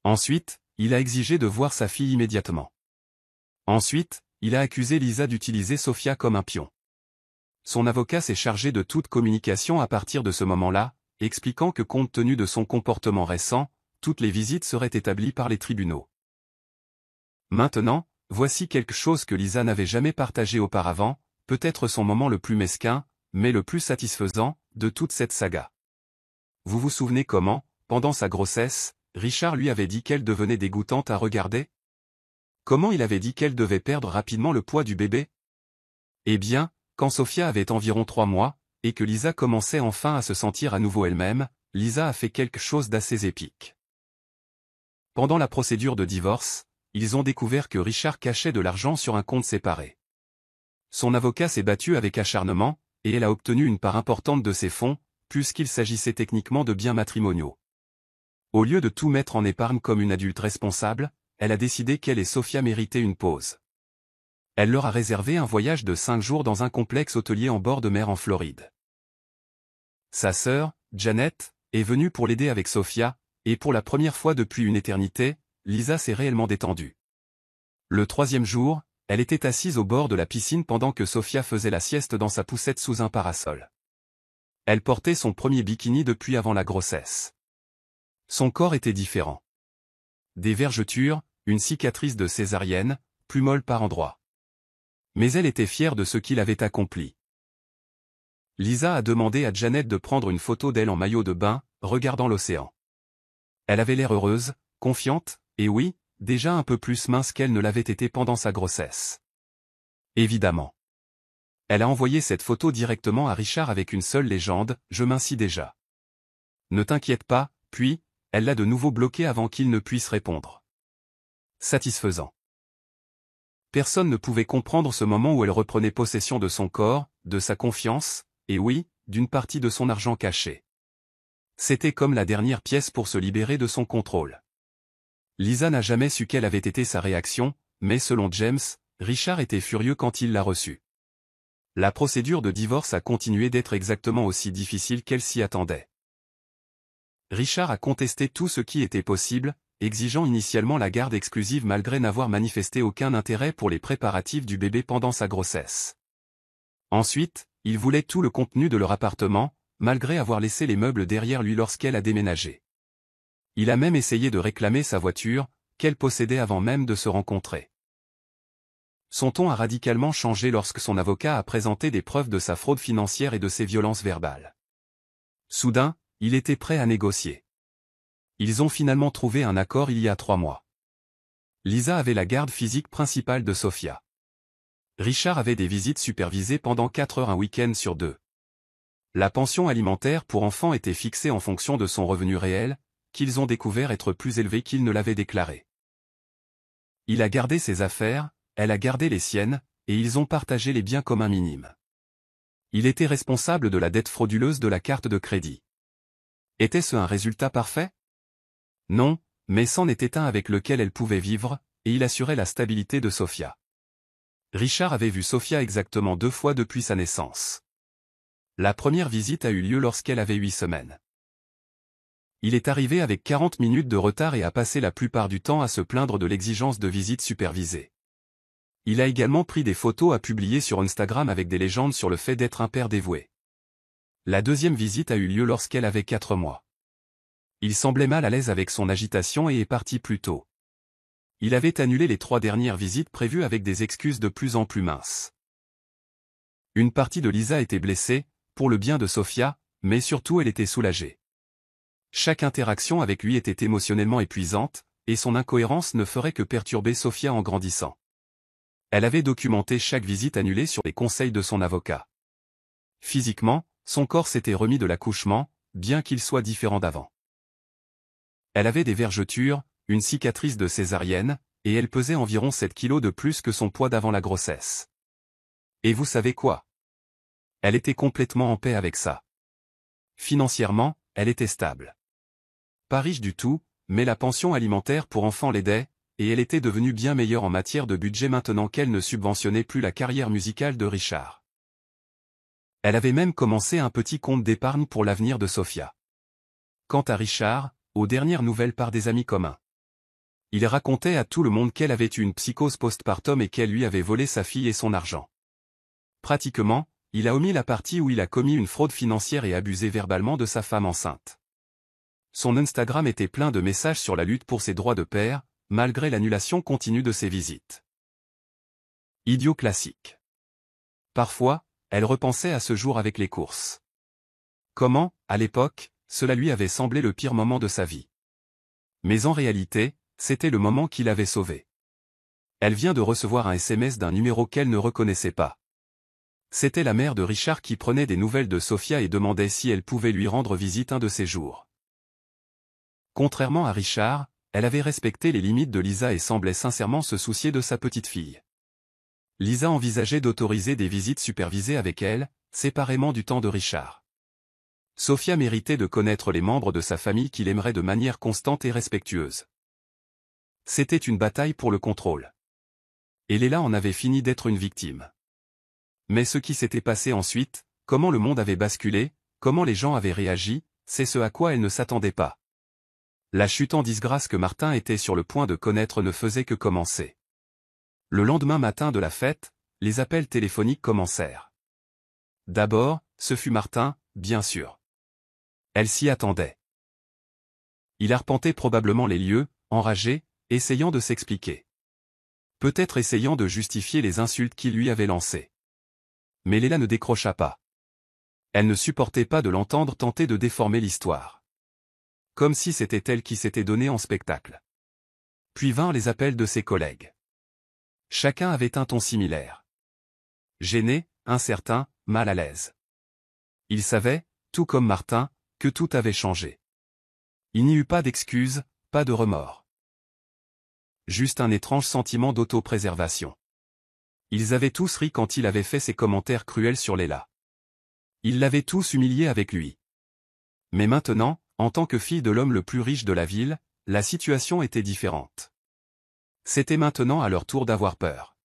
Ensuite, il a exigé de voir sa fille immédiatement. Ensuite, il a accusé Lisa d'utiliser Sophia comme un pion. Son avocat s'est chargé de toute communication à partir de ce moment-là, expliquant que compte tenu de son comportement récent, toutes les visites seraient établies par les tribunaux. Maintenant, voici quelque chose que Lisa n'avait jamais partagé auparavant, peut-être son moment le plus mesquin, mais le plus satisfaisant, de toute cette saga. Vous vous souvenez comment, pendant sa grossesse, Richard lui avait dit qu'elle devenait dégoûtante à regarder? Comment il avait dit qu'elle devait perdre rapidement le poids du bébé? Eh bien, quand Sophia avait environ 3 mois, et que Lisa commençait enfin à se sentir à nouveau elle-même, Lisa a fait quelque chose d'assez épique. Pendant la procédure de divorce, ils ont découvert que Richard cachait de l'argent sur un compte séparé. Son avocat s'est battu avec acharnement, et elle a obtenu une part importante de ses fonds, puisqu'il s'agissait techniquement de biens matrimoniaux. Au lieu de tout mettre en épargne comme une adulte responsable, elle a décidé qu'elle et Sophia méritaient une pause. Elle leur a réservé un voyage de 5 jours dans un complexe hôtelier en bord de mer en Floride. Sa sœur, Janet, est venue pour l'aider avec Sophia, et pour la première fois depuis une éternité, Lisa s'est réellement détendue. Le 3e jour, elle était assise au bord de la piscine pendant que Sophia faisait la sieste dans sa poussette sous un parasol. Elle portait son premier bikini depuis avant la grossesse. Son corps était différent. Des vergetures, une cicatrice de césarienne, plus molle par endroits. Mais elle était fière de ce qu'il avait accompli. Lisa a demandé à Janet de prendre une photo d'elle en maillot de bain, regardant l'océan. Elle avait l'air heureuse, confiante, et oui, déjà un peu plus mince qu'elle ne l'avait été pendant sa grossesse. Évidemment. Elle a envoyé cette photo directement à Richard avec une seule légende, « Je mincis déjà. » Ne t'inquiète pas, puis, elle l'a de nouveau bloqué avant qu'il ne puisse répondre. Satisfaisant. Personne ne pouvait comprendre ce moment où elle reprenait possession de son corps, de sa confiance, et oui, d'une partie de son argent caché. C'était comme la dernière pièce pour se libérer de son contrôle. Lisa n'a jamais su quelle avait été sa réaction, mais selon James, Richard était furieux quand il l'a reçue. La procédure de divorce a continué d'être exactement aussi difficile qu'elle s'y attendait. Richard a contesté tout ce qui était possible, exigeant initialement la garde exclusive malgré n'avoir manifesté aucun intérêt pour les préparatifs du bébé pendant sa grossesse. Ensuite, il voulait tout le contenu de leur appartement, malgré avoir laissé les meubles derrière lui lorsqu'elle a déménagé. Il a même essayé de réclamer sa voiture, qu'elle possédait avant même de se rencontrer. Son ton a radicalement changé lorsque son avocat a présenté des preuves de sa fraude financière et de ses violences verbales. Soudain, il était prêt à négocier. Ils ont finalement trouvé un accord il y a 3 mois. Lisa avait la garde physique principale de Sophia. Richard avait des visites supervisées pendant 4 heures un week-end sur 2. La pension alimentaire pour enfants était fixée en fonction de son revenu réel, qu'ils ont découvert être plus élevé qu'il ne l'avait déclaré. Il a gardé ses affaires, elle a gardé les siennes, et ils ont partagé les biens communs minimes. Il était responsable de la dette frauduleuse de la carte de crédit. Était-ce un résultat parfait? Non, mais c'en était un avec lequel elle pouvait vivre, et il assurait la stabilité de Sophia. Richard avait vu Sophia exactement 2 fois depuis sa naissance. La première visite a eu lieu lorsqu'elle avait 8 semaines. Il est arrivé avec 40 minutes de retard et a passé la plupart du temps à se plaindre de l'exigence de visite supervisée. Il a également pris des photos à publier sur Instagram avec des légendes sur le fait d'être un père dévoué. La deuxième visite a eu lieu lorsqu'elle avait 4 mois. Il semblait mal à l'aise avec son agitation et est parti plus tôt. Il avait annulé les 3 dernières visites prévues avec des excuses de plus en plus minces. Une partie de Lisa était blessée, pour le bien de Sophia, mais surtout elle était soulagée. Chaque interaction avec lui était émotionnellement épuisante, et son incohérence ne ferait que perturber Sophia en grandissant. Elle avait documenté chaque visite annulée sur les conseils de son avocat. Physiquement, son corps s'était remis de l'accouchement, bien qu'il soit différent d'avant. Elle avait des vergetures, une cicatrice de césarienne, et elle pesait environ 7 kilos de plus que son poids d'avant la grossesse. Et vous savez quoi? Elle était complètement en paix avec ça. Financièrement, elle était stable. Pas riche du tout, mais la pension alimentaire pour enfants l'aidait, et elle était devenue bien meilleure en matière de budget maintenant qu'elle ne subventionnait plus la carrière musicale de Richard. Elle avait même commencé un petit compte d'épargne pour l'avenir de Sophia. Quant à Richard, aux dernières nouvelles par des amis communs. Il racontait à tout le monde qu'elle avait eu une psychose postpartum et qu'elle lui avait volé sa fille et son argent. Pratiquement, il a omis la partie où il a commis une fraude financière et abusé verbalement de sa femme enceinte. Son Instagram était plein de messages sur la lutte pour ses droits de père, malgré l'annulation continue de ses visites. Idiot classique. Parfois, elle repensait à ce jour avec les courses. Comment, à l'époque, cela lui avait semblé le pire moment de sa vie. Mais en réalité, c'était le moment qui l'avait sauvée. Elle vient de recevoir un SMS d'un numéro qu'elle ne reconnaissait pas. C'était la mère de Richard qui prenait des nouvelles de Sophia et demandait si elle pouvait lui rendre visite un de ces jours. Contrairement à Richard, elle avait respecté les limites de Lisa et semblait sincèrement se soucier de sa petite fille. Lisa envisageait d'autoriser des visites supervisées avec elle, séparément du temps de Richard. Sophia méritait de connaître les membres de sa famille qui l'aimeraient de manière constante et respectueuse. C'était une bataille pour le contrôle. Et Léla en avait fini d'être une victime. Mais ce qui s'était passé ensuite, comment le monde avait basculé, comment les gens avaient réagi, c'est ce à quoi elle ne s'attendait pas. La chute en disgrâce que Martin était sur le point de connaître ne faisait que commencer. Le lendemain matin de la fête, les appels téléphoniques commencèrent. D'abord, ce fut Martin, bien sûr. Elle s'y attendait. Il arpentait probablement les lieux, enragé, essayant de s'expliquer. Peut-être essayant de justifier les insultes qu'il lui avait lancées. Mais Léla ne décrocha pas. Elle ne supportait pas de l'entendre tenter de déformer l'histoire. Comme si c'était elle qui s'était donnée en spectacle. Puis vinrent les appels de ses collègues. Chacun avait un ton similaire. Gêné, incertain, mal à l'aise. Il savait, tout comme Martin, que tout avait changé. Il n'y eut pas d'excuses, pas de remords. Juste un étrange sentiment d'autopréservation. Ils avaient tous ri quand il avait fait ses commentaires cruels sur Léla. Ils l'avaient tous humilié avec lui. Mais maintenant, en tant que fille de l'homme le plus riche de la ville, la situation était différente. C'était maintenant à leur tour d'avoir peur.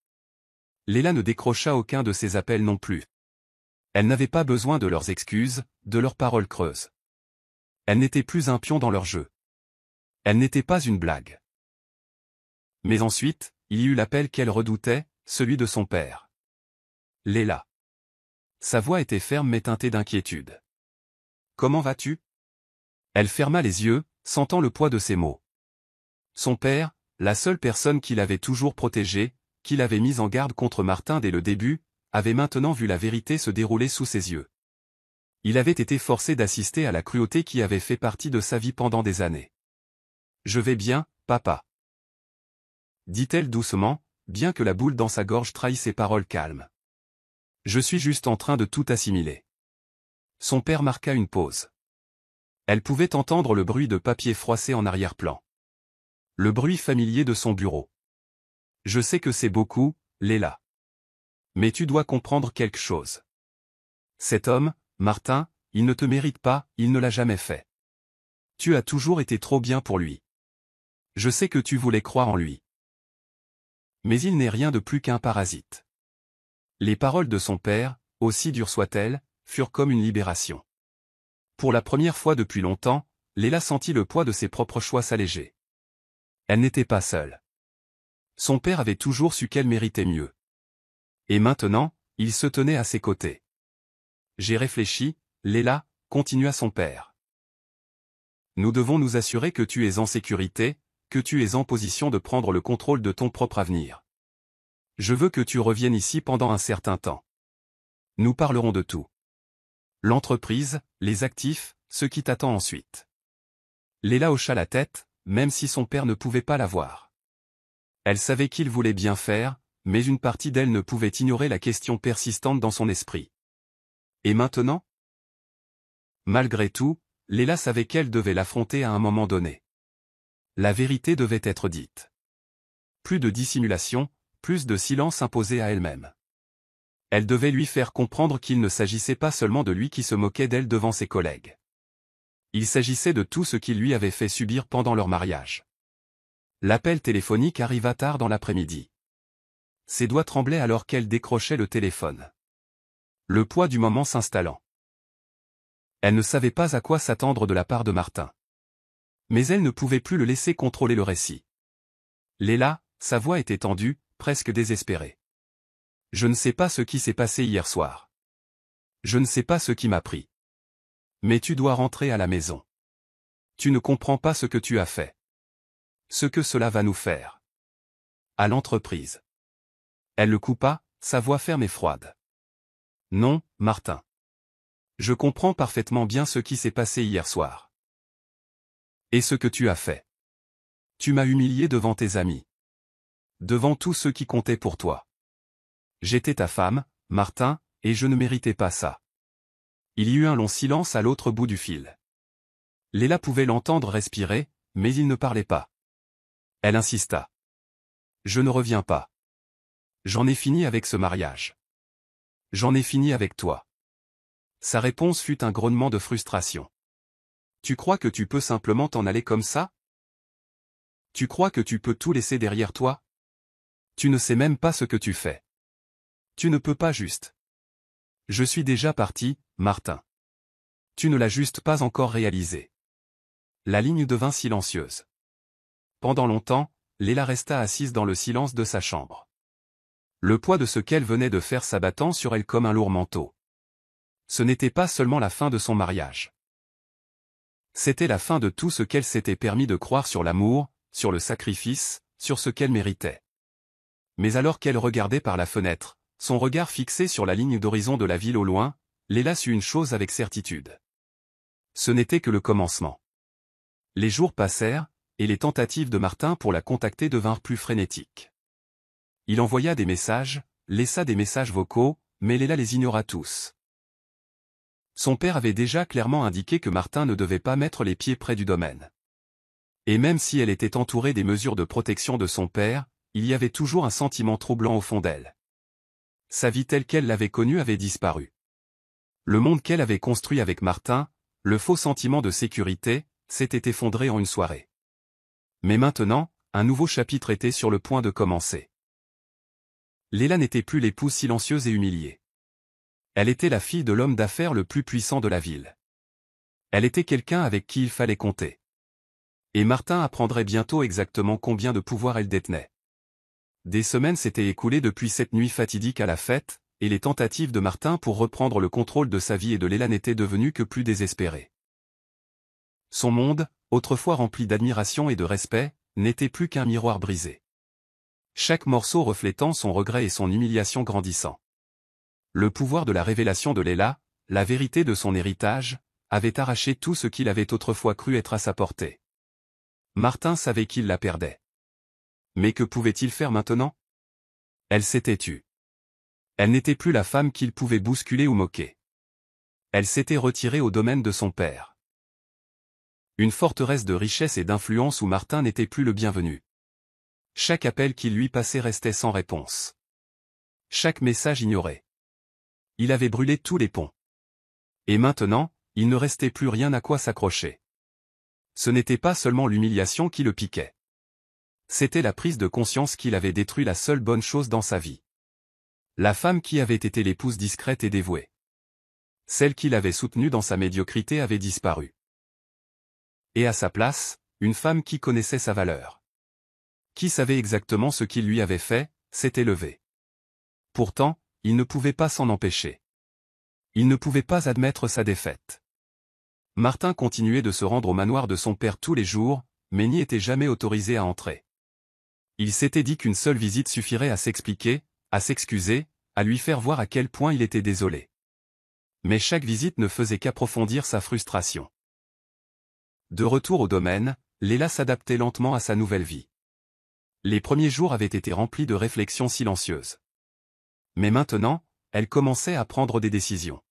Léla ne décrocha aucun de ses appels non plus. Elle n'avait pas besoin de leurs excuses, de leurs paroles creuses. Elle n'était plus un pion dans leur jeu. Elle n'était pas une blague. Mais ensuite, il y eut l'appel qu'elle redoutait, celui de son père. Léla. Sa voix était ferme mais teintée d'inquiétude. « Comment vas-tu » Elle ferma les yeux, sentant le poids de ses mots. Son père, la seule personne qui l'avait toujours protégée, qui l'avait mise en garde contre Martin dès le début, avait maintenant vu la vérité se dérouler sous ses yeux. Il avait été forcé d'assister à la cruauté qui avait fait partie de sa vie pendant des années. « Je vais bien, papa. » dit-elle doucement, bien que la boule dans sa gorge trahît ses paroles calmes. « Je suis juste en train de tout assimiler. » Son père marqua une pause. Elle pouvait entendre le bruit de papier froissé en arrière-plan. Le bruit familier de son bureau. « Je sais que c'est beaucoup, Léla. Mais tu dois comprendre quelque chose. Cet homme, Martin, il ne te mérite pas, il ne l'a jamais fait. Tu as toujours été trop bien pour lui. Je sais que tu voulais croire en lui. Mais il n'est rien de plus qu'un parasite. » Les paroles de son père, aussi dures soient-elles, furent comme une libération. Pour la première fois depuis longtemps, Léla sentit le poids de ses propres choix s'alléger. Elle n'était pas seule. Son père avait toujours su qu'elle méritait mieux. Et maintenant, il se tenait à ses côtés. « J'ai réfléchi, Léla, » continua son père. « Nous devons nous assurer que tu es en sécurité, que tu es en position de prendre le contrôle de ton propre avenir. Je veux que tu reviennes ici pendant un certain temps. Nous parlerons de tout. L'entreprise, les actifs, ce qui t'attend ensuite. » Léla hocha la tête, même si son père ne pouvait pas la voir. Elle savait qu'il voulait bien faire, mais une partie d'elle ne pouvait ignorer la question persistante dans son esprit. Et maintenant ? Malgré tout, Léla savait qu'elle devait l'affronter à un moment donné. La vérité devait être dite. Plus de dissimulation, plus de silence imposé à elle-même. Elle devait lui faire comprendre qu'il ne s'agissait pas seulement de lui qui se moquait d'elle devant ses collègues. Il s'agissait de tout ce qu'il lui avait fait subir pendant leur mariage. L'appel téléphonique arriva tard dans l'après-midi. Ses doigts tremblaient alors qu'elle décrochait le téléphone. Le poids du moment s'installant. Elle ne savait pas à quoi s'attendre de la part de Martin. Mais elle ne pouvait plus le laisser contrôler le récit. Léla, sa voix était tendue, presque désespérée. « Je ne sais pas ce qui s'est passé hier soir. Je ne sais pas ce qui m'a pris. Mais tu dois rentrer à la maison. Tu ne comprends pas ce que tu as fait. Ce que cela va nous faire. À l'entreprise. » Elle le coupa, sa voix ferme et froide. « Non, Martin. Je comprends parfaitement bien ce qui s'est passé hier soir. Et ce que tu as fait. Tu m'as humilié devant tes amis. Devant tous ceux qui comptaient pour toi. J'étais ta femme, Martin, et je ne méritais pas ça. Il y eut un long silence à l'autre bout du fil. Léla pouvait l'entendre respirer, mais il ne parlait pas. Elle insista. Je ne reviens pas. J'en ai fini avec ce mariage. J'en ai fini avec toi. Sa réponse fut un grognement de frustration. Tu crois que tu peux simplement t'en aller comme ça? Tu crois que tu peux tout laisser derrière toi? Tu ne sais même pas ce que tu fais. Tu ne peux pas juste. Je suis déjà parti, Martin. Tu ne l'as juste pas encore réalisé. La ligne devint silencieuse. Pendant longtemps, Léla resta assise dans le silence de sa chambre. Le poids de ce qu'elle venait de faire s'abattant sur elle comme un lourd manteau. Ce n'était pas seulement la fin de son mariage. C'était la fin de tout ce qu'elle s'était permis de croire sur l'amour, sur le sacrifice, sur ce qu'elle méritait. Mais alors qu'elle regardait par la fenêtre, son regard fixé sur la ligne d'horizon de la ville au loin, Léla sut une chose avec certitude. Ce n'était que le commencement. Les jours passèrent, et les tentatives de Martin pour la contacter devinrent plus frénétiques. Il envoya des messages, laissa des messages vocaux, mais Léla les ignora tous. Son père avait déjà clairement indiqué que Martin ne devait pas mettre les pieds près du domaine. Et même si elle était entourée des mesures de protection de son père, il y avait toujours un sentiment troublant au fond d'elle. Sa vie telle qu'elle l'avait connue avait disparu. Le monde qu'elle avait construit avec Martin, le faux sentiment de sécurité, s'était effondré en une soirée. Mais maintenant, un nouveau chapitre était sur le point de commencer. Léla n'était plus l'épouse silencieuse et humiliée. Elle était la fille de l'homme d'affaires le plus puissant de la ville. Elle était quelqu'un avec qui il fallait compter. Et Martin apprendrait bientôt exactement combien de pouvoir elle détenait. Des semaines s'étaient écoulées depuis cette nuit fatidique à la fête, et les tentatives de Martin pour reprendre le contrôle de sa vie et de Léla n'étaient devenues que plus désespérées. Son monde, autrefois rempli d'admiration et de respect, n'était plus qu'un miroir brisé. Chaque morceau reflétant son regret et son humiliation grandissant. Le pouvoir de la révélation de Léla, la vérité de son héritage, avait arraché tout ce qu'il avait autrefois cru être à sa portée. Martin savait qu'il la perdait. Mais que pouvait-il faire maintenant? Elle s'était tue. Elle n'était plus la femme qu'il pouvait bousculer ou moquer. Elle s'était retirée au domaine de son père. Une forteresse de richesse et d'influence où Martin n'était plus le bienvenu. Chaque appel qui lui passait restait sans réponse. Chaque message ignoré. Il avait brûlé tous les ponts. Et maintenant, il ne restait plus rien à quoi s'accrocher. Ce n'était pas seulement l'humiliation qui le piquait. C'était la prise de conscience qu'il avait détruit la seule bonne chose dans sa vie. La femme qui avait été l'épouse discrète et dévouée. Celle qu'il avait soutenue dans sa médiocrité avait disparu. Et à sa place, une femme qui connaissait sa valeur. Qui savait exactement ce qu'il lui avait fait, s'était levée. Pourtant, il ne pouvait pas s'en empêcher. Il ne pouvait pas admettre sa défaite. Martin continuait de se rendre au manoir de son père tous les jours, mais n'y était jamais autorisé à entrer. Il s'était dit qu'une seule visite suffirait à s'expliquer, à s'excuser, à lui faire voir à quel point il était désolé. Mais chaque visite ne faisait qu'approfondir sa frustration. De retour au domaine, Léla s'adaptait lentement à sa nouvelle vie. Les premiers jours avaient été remplis de réflexions silencieuses. Mais maintenant, elle commençait à prendre des décisions.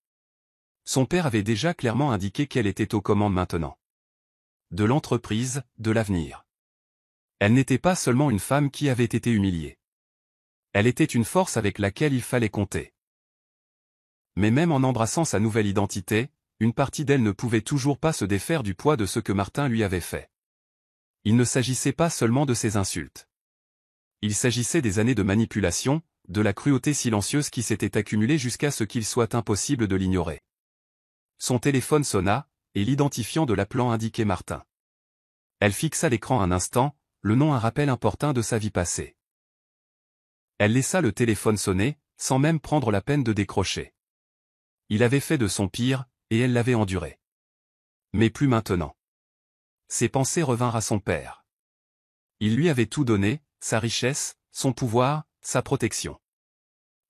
Son père avait déjà clairement indiqué qu'elle était aux commandes maintenant. De l'entreprise, de l'avenir. Elle n'était pas seulement une femme qui avait été humiliée. Elle était une force avec laquelle il fallait compter. Mais même en embrassant sa nouvelle identité, une partie d'elle ne pouvait toujours pas se défaire du poids de ce que Martin lui avait fait. Il ne s'agissait pas seulement de ses insultes. Il s'agissait des années de manipulation, de la cruauté silencieuse qui s'était accumulée jusqu'à ce qu'il soit impossible de l'ignorer. Son téléphone sonna, et l'identifiant de l'appelant indiquait Martin. Elle fixa l'écran un instant, le nom un rappel importun de sa vie passée. Elle laissa le téléphone sonner, sans même prendre la peine de décrocher. Il avait fait de son pire, et elle l'avait enduré. Mais plus maintenant. Ses pensées revinrent à son père. Il lui avait tout donné, sa richesse, son pouvoir, sa protection.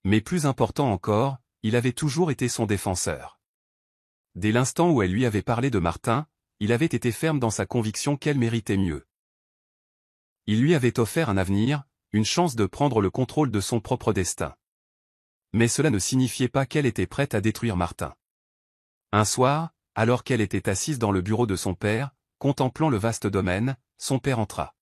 Mais plus important encore, il avait toujours été son défenseur. dès l'instant où elle lui avait parlé de Martin, il avait été ferme dans sa conviction qu'elle méritait mieux. Il lui avait offert un avenir, une chance de prendre le contrôle de son propre destin. Mais cela ne signifiait pas qu'elle était prête à détruire Martin. Un soir, alors qu'elle était assise dans le bureau de son père, contemplant le vaste domaine, son père entra.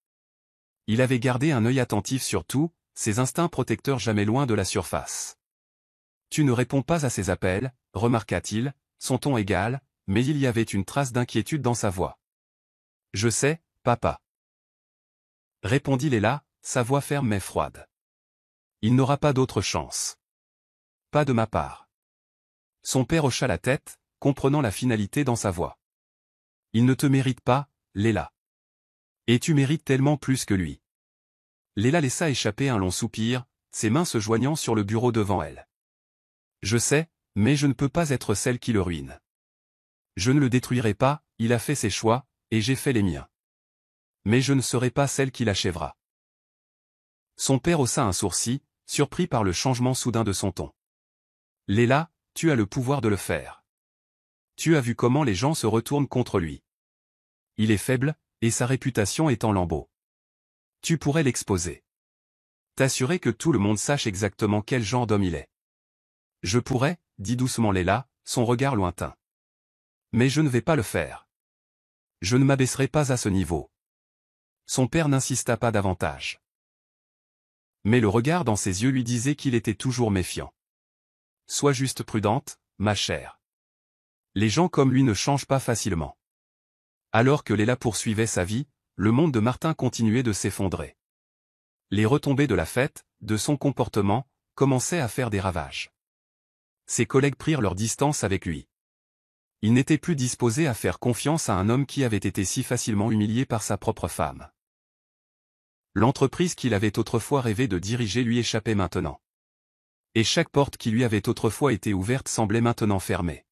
Il avait gardé un œil attentif sur tout, ses instincts protecteurs jamais loin de la surface. « Tu ne réponds pas à ses appels », remarqua-t-il, son ton égal, mais il y avait une trace d'inquiétude dans sa voix. « Je sais, papa. » répondit Léla, sa voix ferme mais froide. « Il n'aura pas d'autre chance. Pas de ma part. » Son père hocha la tête, comprenant la finalité dans sa voix. « Il ne te mérite pas, Léla. Et tu mérites tellement plus que lui. » Léla laissa échapper un long soupir, ses mains se joignant sur le bureau devant elle. « Je sais, mais je ne peux pas être celle qui le ruine. Je ne le détruirai pas, il a fait ses choix, et j'ai fait les miens. Mais je ne serai pas celle qui l'achèvera. » Son père haussa un sourcil, surpris par le changement soudain de son ton. « Léla, tu as le pouvoir de le faire. Tu as vu comment les gens se retournent contre lui. Il est faible, et sa réputation est en lambeaux. Tu pourrais l'exposer. T'assurer que tout le monde sache exactement quel genre d'homme il est. » « Je pourrais, » dit doucement Léla, son regard lointain. « Mais je ne vais pas le faire. Je ne m'abaisserai pas à ce niveau. » Son père n'insista pas davantage. Mais le regard dans ses yeux lui disait qu'il était toujours méfiant. « Sois juste prudente, ma chère. Les gens comme lui ne changent pas facilement. » Alors que Léla poursuivait sa vie, le monde de Martin continuait de s'effondrer. Les retombées de la fête, de son comportement, commençaient à faire des ravages. Ses collègues prirent leur distance avec lui. Il n'était plus disposé à faire confiance à un homme qui avait été si facilement humilié par sa propre femme. L'entreprise qu'il avait autrefois rêvé de diriger lui échappait maintenant. Et chaque porte qui lui avait autrefois été ouverte semblait maintenant fermée.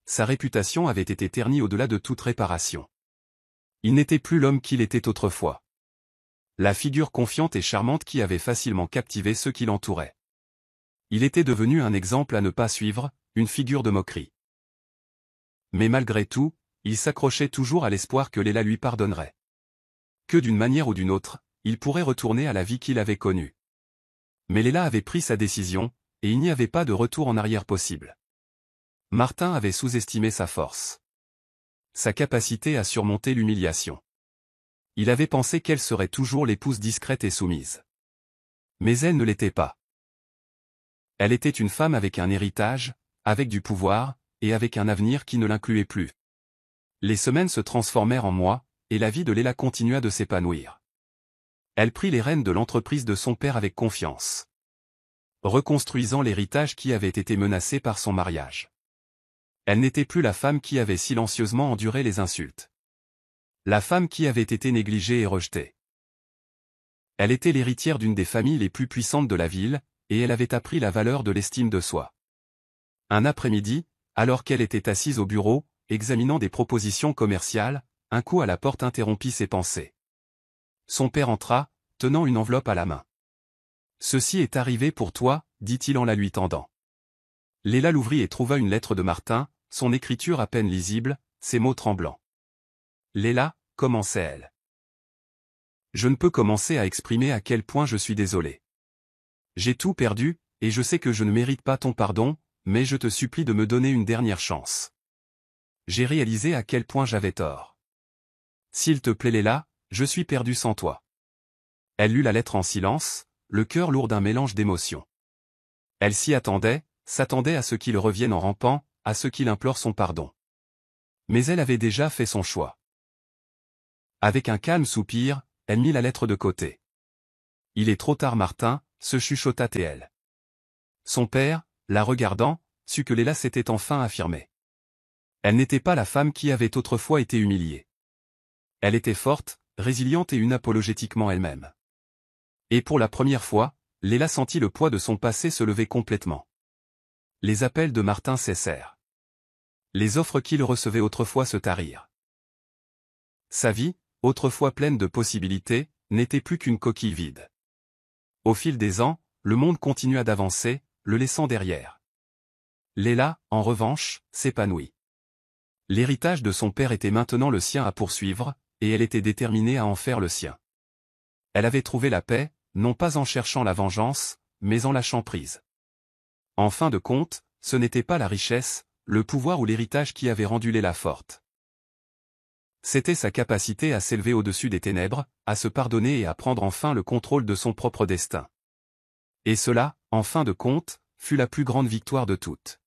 Sa réputation avait été ternie au-delà de toute réparation. Il n'était plus l'homme qu'il était autrefois. La figure confiante et charmante qui avait facilement captivé ceux qui l'entouraient. Il était devenu un exemple à ne pas suivre, une figure de moquerie. Mais malgré tout, il s'accrochait toujours à l'espoir que Léla lui pardonnerait. Que d'une manière ou d'une autre, il pourrait retourner à la vie qu'il avait connue. Mais Léla avait pris sa décision, et il n'y avait pas de retour en arrière possible. Martin avait sous-estimé sa force. Sa capacité à surmonter l'humiliation. Il avait pensé qu'elle serait toujours l'épouse discrète et soumise. Mais elle ne l'était pas. Elle était une femme avec un héritage, avec du pouvoir, et avec un avenir qui ne l'incluait plus. Les semaines se transformèrent en mois, et la vie de Léla continua de s'épanouir. Elle prit les rênes de l'entreprise de son père avec confiance. Reconstruisant l'héritage qui avait été menacé par son mariage. Elle n'était plus la femme qui avait silencieusement enduré les insultes. La femme qui avait été négligée et rejetée. Elle était l'héritière d'une des familles les plus puissantes de la ville, et elle avait appris la valeur de l'estime de soi. Un après-midi, alors qu'elle était assise au bureau, examinant des propositions commerciales, un coup à la porte interrompit ses pensées. Son père entra, tenant une enveloppe à la main. « Ceci est arrivé pour toi, » dit-il en la lui tendant. Léla l'ouvrit et trouva une lettre de Martin, son écriture à peine lisible, ses mots tremblants. « Léla, » commençait-elle. « Je ne peux commencer à exprimer à quel point je suis désolé. J'ai tout perdu, et je sais que je ne mérite pas ton pardon, mais je te supplie de me donner une dernière chance. J'ai réalisé à quel point j'avais tort. S'il te plaît Léla, je suis perdu sans toi. » Elle lut la lettre en silence, le cœur lourd d'un mélange d'émotions. Elle s'y attendait, s'attendait à ce qu'il revienne en rampant, à ce qu'il implore son pardon. Mais elle avait déjà fait son choix. Avec un calme soupir, elle mit la lettre de côté. « Il est trop tard Martin », se chuchota-t-elle. Son père, la regardant, sut que Léla s'était enfin affirmée. Elle n'était pas la femme qui avait autrefois été humiliée. Elle était forte, résiliente et unapologétiquement elle-même. Et pour la première fois, Léla sentit le poids de son passé se lever complètement. Les appels de Martin cessèrent. Les offres qu'il recevait autrefois se tarirent. Sa vie, autrefois pleine de possibilités, n'était plus qu'une coquille vide. Au fil des ans, le monde continua d'avancer, le laissant derrière. Léla, en revanche, s'épanouit. L'héritage de son père était maintenant le sien à poursuivre, et elle était déterminée à en faire le sien. Elle avait trouvé la paix, non pas en cherchant la vengeance, mais en lâchant prise. En fin de compte, ce n'était pas la richesse, le pouvoir ou l'héritage qui avait rendu Léla forte. C'était sa capacité à s'élever au-dessus des ténèbres, à se pardonner et à prendre enfin le contrôle de son propre destin. Et cela, en fin de compte, fut la plus grande victoire de toutes.